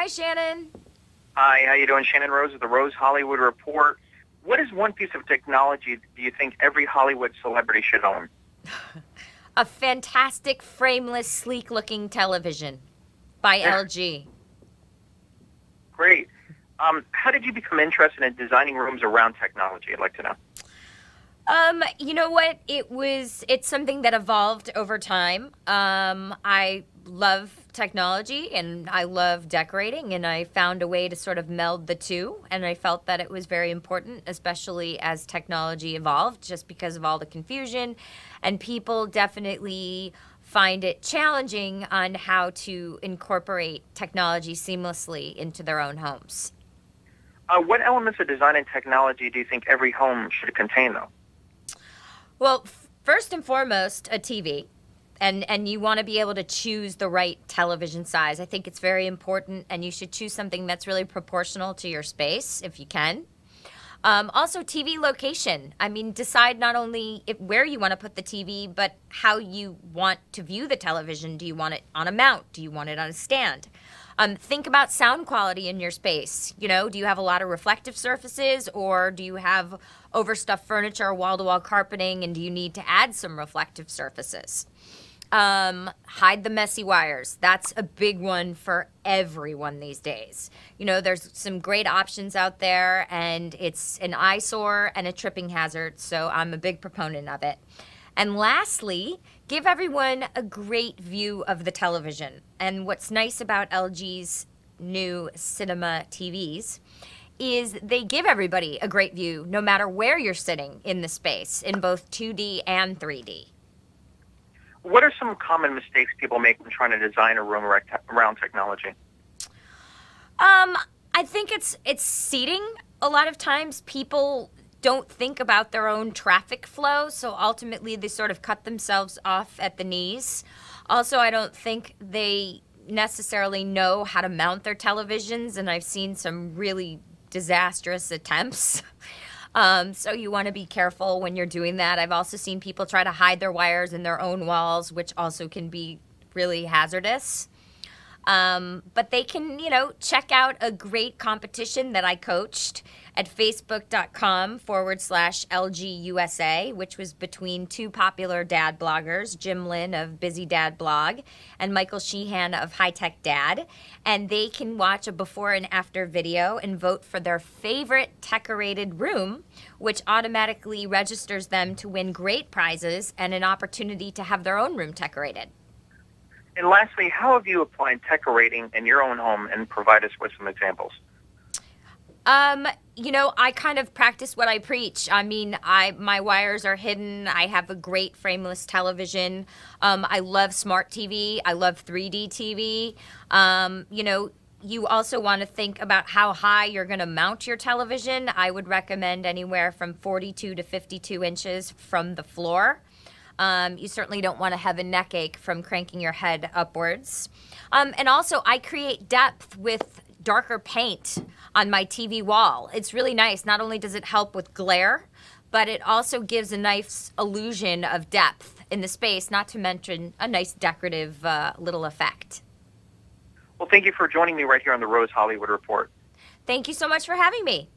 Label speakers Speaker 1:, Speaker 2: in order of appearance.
Speaker 1: Hi, Shannon.
Speaker 2: Hi, how you doing? Shannon Rose of the Rose Hollywood Report. What is one piece of technology do you think every Hollywood celebrity should own?
Speaker 1: A fantastic, frameless, sleek-looking television by LG.
Speaker 2: Great. How did you become interested in designing rooms around technology? I'd like to know.
Speaker 1: You know what? It's something that evolved over time. I love technology and I love decorating, and I found a way to sort of meld the two, and I felt that it was very important, especially as technology evolved, just because of all the confusion, and people definitely find it challenging on how to incorporate technology seamlessly into their own homes.
Speaker 2: What elements of design and technology do you think every home should contain, though?
Speaker 1: Well, first and foremost, a TV. And you want to be able to choose the right television size. I think it's very important, and you should choose something that's really proportional to your space, if you can. Also, TV location. I mean, decide not only where you want to put the TV, but how you want to view the television. Do you want it on a mount? Do you want it on a stand? Think about sound quality in your space. You know, do you have a lot of reflective surfaces, or do you have overstuffed furniture, wall-to-wall carpeting, and do you need to add some reflective surfaces? Hide the messy wires. That's a big one for everyone these days. You know, there's some great options out there, and it's an eyesore and a tripping hazard, so I'm a big proponent of it. And lastly, give everyone a great view of the television. And what's nice about LG's new cinema TVs is they give everybody a great view no matter where you're sitting in the space, in both 2D and 3D.
Speaker 2: What are some common mistakes people make when trying to design a room around technology?
Speaker 1: I think it's seating. A lot of times people don't think about their own traffic flow, so ultimately they sort of cut themselves off at the knees. Also, I don't think they necessarily know how to mount their televisions, and I've seen some really disastrous attempts. So you want to be careful when you're doing that. I've also seen people try to hide their wires in their own walls, which also can be really hazardous. But they can, you know, check out a great competition that I coached at facebook.com/LGUSA, which was between two popular dad bloggers, Jim Lynn of Busy Dad Blog and Michael Sheehan of High Tech Dad. And they can watch a before and after video and vote for their favorite Techorated room, which automatically registers them to win great prizes and an opportunity to have their own room decorated.
Speaker 2: And lastly, how have you applied Techorating in your own home, and provide us with some examples?
Speaker 1: You know, I kind of practice what I preach. I mean, my wires are hidden. I have a great frameless television. I love smart TV. I love 3D TV. You know, you also want to think about how high you're going to mount your television. I would recommend anywhere from 42 to 52 inches from the floor. You certainly don't want to have a neck ache from cranking your head upwards. And also, I create depth with darker paint on my TV wall. It's really nice. Not only does it help with glare, but it also gives a nice illusion of depth in the space, not to mention a nice decorative little effect.
Speaker 2: Well, thank you for joining me right here on the Rose Hollywood Report.
Speaker 1: Thank you so much for having me.